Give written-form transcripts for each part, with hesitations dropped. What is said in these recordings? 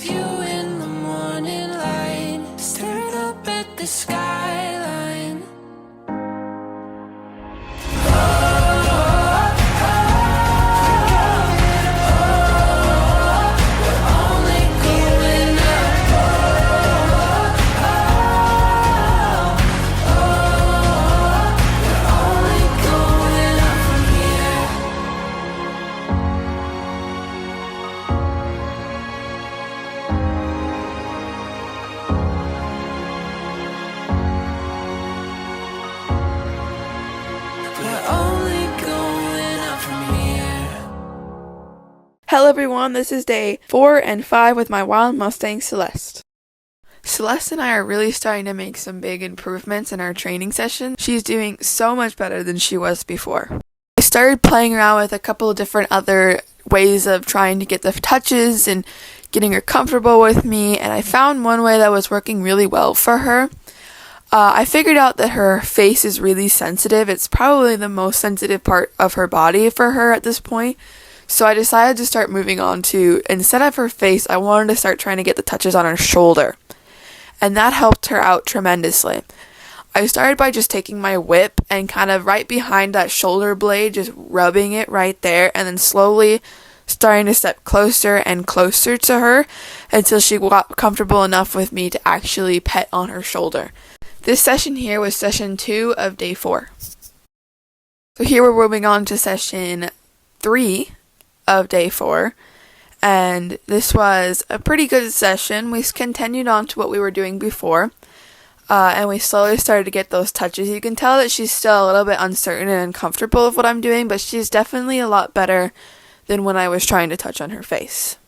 of you in the morning light, staring up at the skyline. Hello everyone, this is day 4 and 5 with my wild Mustang Celeste. Celeste and I are really starting to make some big improvements in our training session. She's doing so much better than she was before. I started playing around with a couple of different other ways of trying to get the touches and getting her comfortable with me, and I found one way that was working really well for her. I figured out that her face is really sensitive. It's probably the most sensitive part of her body for her at this point. So I decided to start moving on to, instead of her face, I wanted to start trying to get the touches on her shoulder. And that helped her out tremendously. I started by just taking my whip and kind of right behind that shoulder blade, just rubbing it right there, and then slowly starting to step closer and closer to her until she got comfortable enough with me to actually pet on her shoulder. This session here was session 2 of day 4. So here we're moving on to session 3 of day 4, and this was a pretty good session. We continued on to what we were doing before, and we slowly started to get those touches. You can tell that she's still a little bit uncertain and uncomfortable with what I'm doing, but she's definitely a lot better than when I was trying to touch on her face.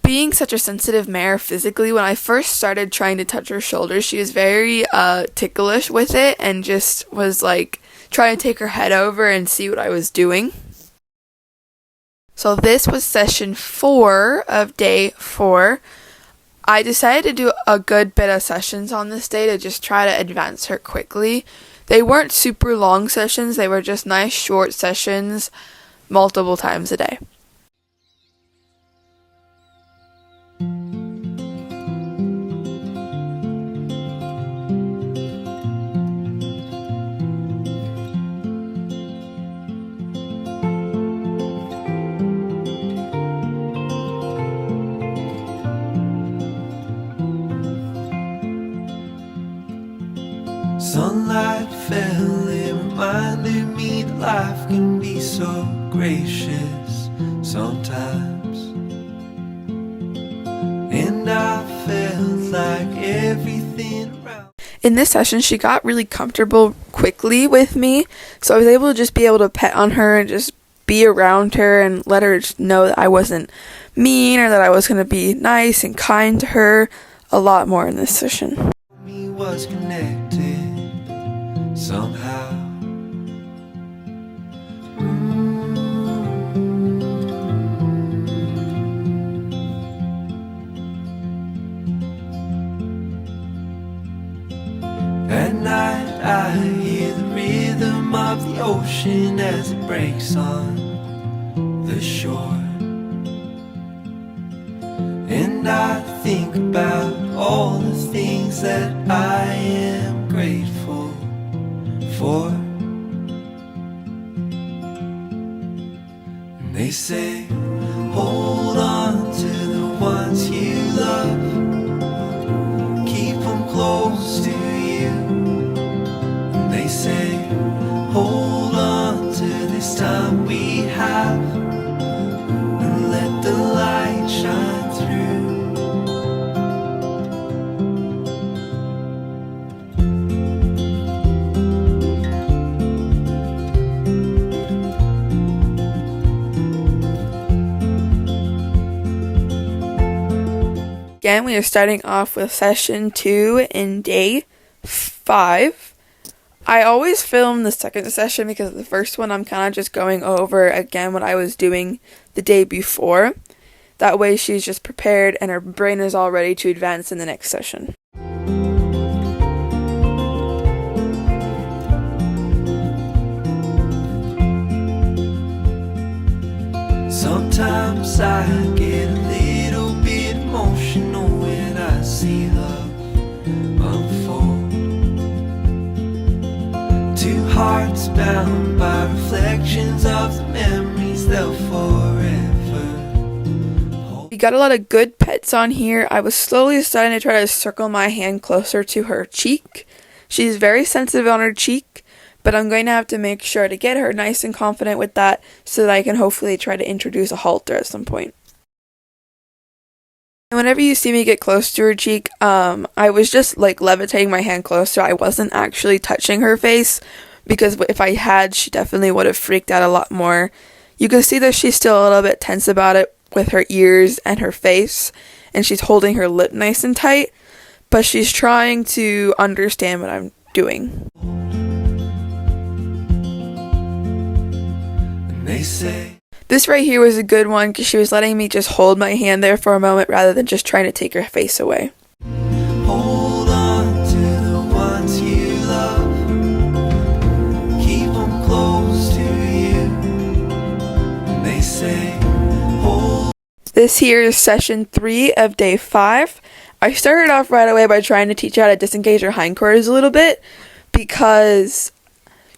Being such a sensitive mare physically, when I first started trying to touch her shoulders, she was very ticklish with it and just was like trying to take her head over and see what I was doing. So this was session 4 of day 4. I decided to do a good bit of sessions on this day to just try to advance her quickly. They weren't super long sessions, they were just nice short sessions multiple times a day. Sunlight fell, it reminded me that life can be so gracious sometimes. And I felt like everything around. In this session, she got really comfortable quickly with me, so I was able to just be able to pet on her and just be around her and let her know that I wasn't mean or that I was going to be nice and kind to her a lot more in this session. Me was connected somehow. At night I hear the rhythm of the ocean as it breaks on the shore. And I think about all the things that I am grateful for. And they say, hold on to the ones you love, keep them close to you. And they say, hold on to this time we have, and let the light shine through. Again, we are starting off with session 2 in day 5. I always film the second session because the first one I'm kind of just going over again what I was doing the day before. That way she's just prepared and her brain is all ready to advance in the next session. Sometimes I get a little bit emotional see love unfold. Two hearts bound by reflections of the memories they'll forever hold. We got a lot of good pets on here. I was slowly starting to try to circle my hand closer to her cheek. She's very sensitive on her cheek, but I'm going to have to make sure to get her nice and confident with that so that I can hopefully try to introduce a halter at some point. And whenever you see me get close to her cheek, I was just like levitating my hand closer. I wasn't actually touching her face, because if I had, she definitely would have freaked out a lot more. You can see that she's still a little bit tense about it with her ears and her face, and she's holding her lip nice and tight, but she's trying to understand what I'm doing. And they say This right here was a good one because she was letting me just hold my hand there for a moment rather than just trying to take her face away. hold on to the ones you love. Keep them close to you. And they say, hold. This here is session 3 of day 5. I started off right away by trying to teach her how to disengage her hindquarters a little bit because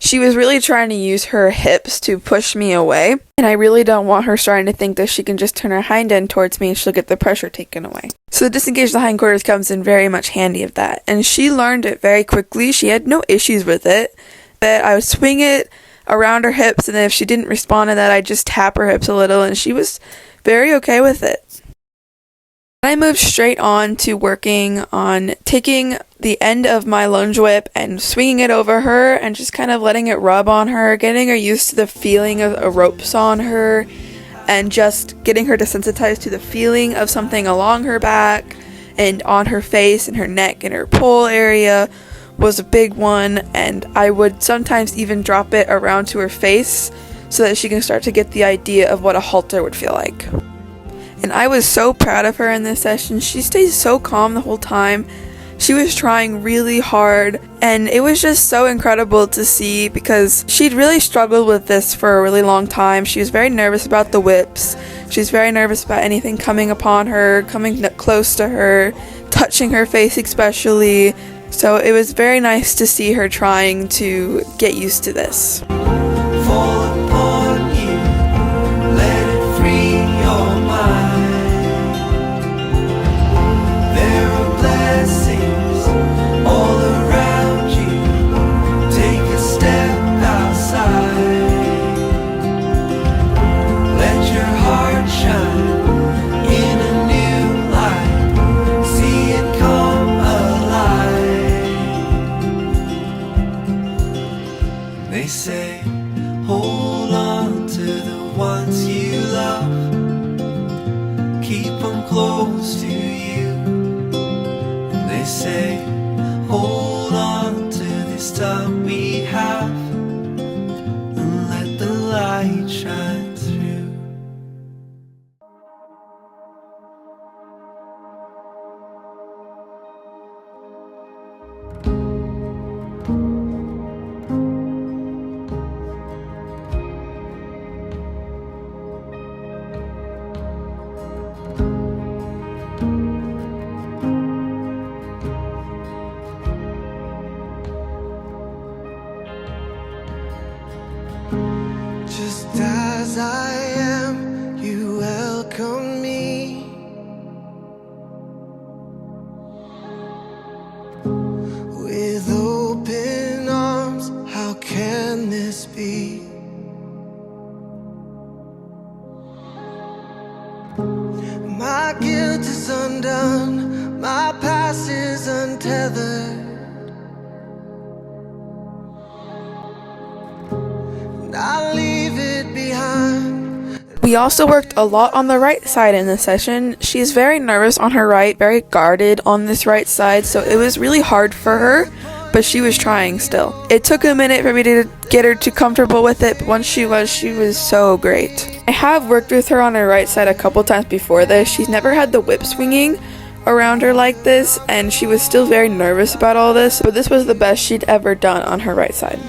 she was really trying to use her hips to push me away, and I really don't want her starting to think that she can just turn her hind end towards me and she'll get the pressure taken away. So the disengage the hindquarters comes in very much handy of that, and she learned it very quickly. She had no issues with it, but I would swing it around her hips, and then if she didn't respond to that, I'd just tap her hips a little, and she was very okay with it. I moved straight on to working on taking the end of my lunge whip and swinging it over her and just kind of letting it rub on her, getting her used to the feeling of a ropes on her, and just getting her desensitized to the feeling of something along her back and on her face and her neck and her pole area was a big one. And I would sometimes even drop it around to her face so that she can start to get the idea of what a halter would feel like. And I was so proud of her in this session. She stayed so calm the whole time. She was trying really hard, and it was just so incredible to see because she'd really struggled with this for a really long time. She was very nervous about the whips. She was very nervous about anything coming upon her, coming close to her, touching her face especially. So it was very nice to see her trying to get used to this. Fall upon you, let it free your mind. There are blessings all around you. Take a step outside. Let your heart shine in a new light. See it come alive. They say, hold on to the ones you love. Keep them close to you. And they say, hold on to this time we have, and let the light shine through. Just as I am, you welcome me. With open arms, how can this be? My guilt is undone, my past is untethered. I'll leave it behind. We also worked a lot on the right side in this session. She's very nervous on her right, very guarded on this right side, so it was really hard for her, but she was trying still. It took a minute for me to get her too comfortable with it, but once she was so great. I have worked with her on her right side a couple times before this. She's never had the whip swinging around her like this, and she was still very nervous about all this, but this was the best she'd ever done on her right side.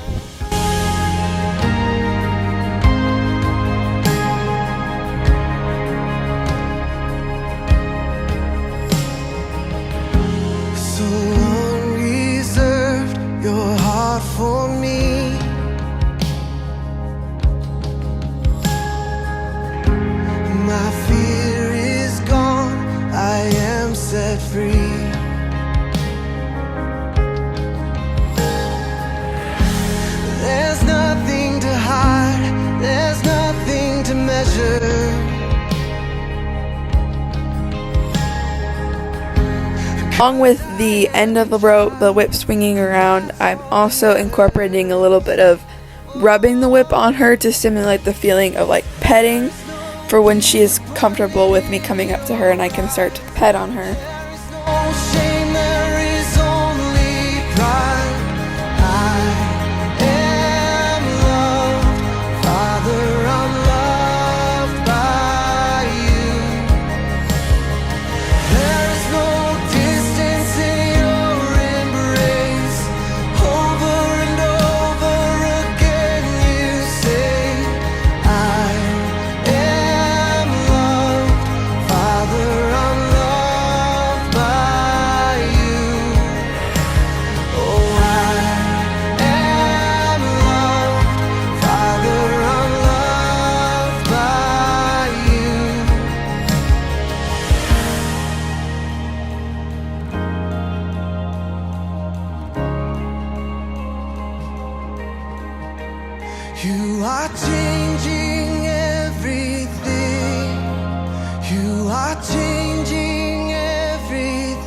Along with the end of the rope, the whip swinging around, I'm also incorporating a little bit of rubbing the whip on her to simulate the feeling of like petting for when she is comfortable with me coming up to her and I can start to pet on her. You are changing everything. You are changing everything.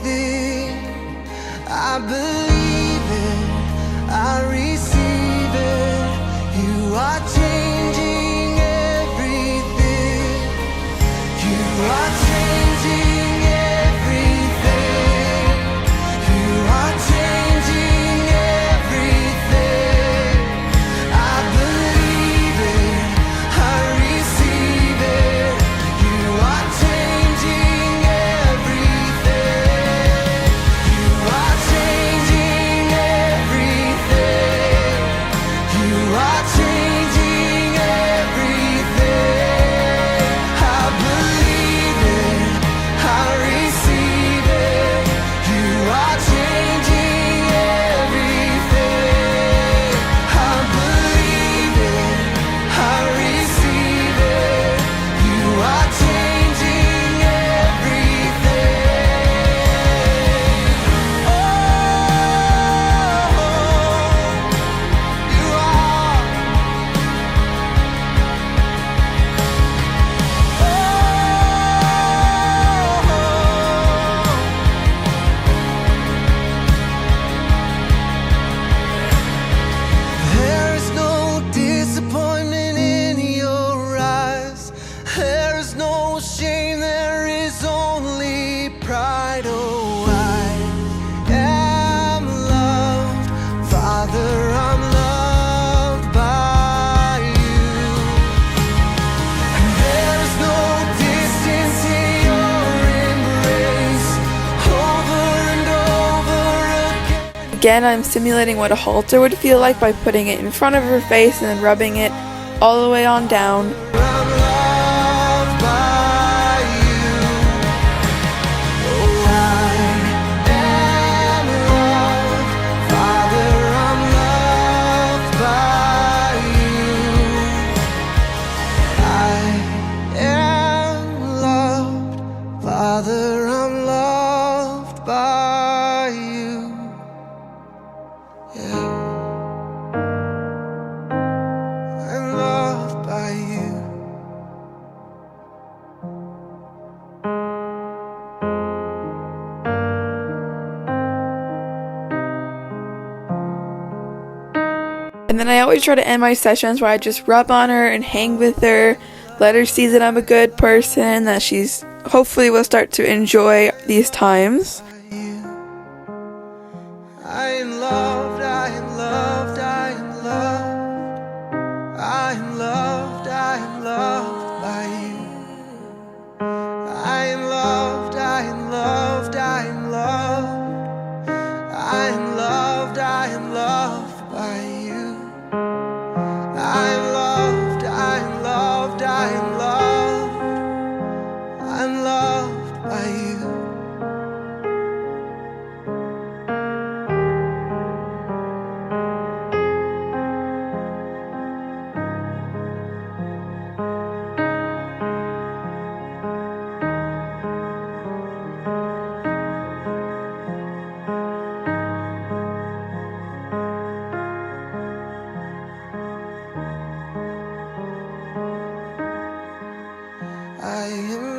I believe it. I receive it. You are changing everything. You are changing everything. You are changing everything. I believe it. I receive it. You are changing everything. You are changing everything. You are changing everything. I believe it. I receive it. You are changing everything. I believe it. I receive it. You are changing everything. Oh, you are. There is no disappointment in your eyes. There is no shame, there is only pride. Oh, I am loved. Father, I'm loved by you. And there is no distance in your embrace. Over and over again. Again, I'm simulating what a halter would feel like by putting it in front of her face and then rubbing it all the way on down. I'm loved by you. Oh, I am loved. Father, I'm loved by you. I am loved. Father, I'm loved by you. Yeah. I'm loved by you. And then I always try to end my sessions where I just rub on her and hang with her, let her see that I'm a good person, that she's hopefully will start to enjoy these times. I am loved, I am loved, I am loved. I am loved, I am loved by you. I am loved, I am loved, I am loved. I am loved, I am loved by you. I am loved, I am loved, I am loved. I'm loved by you. I am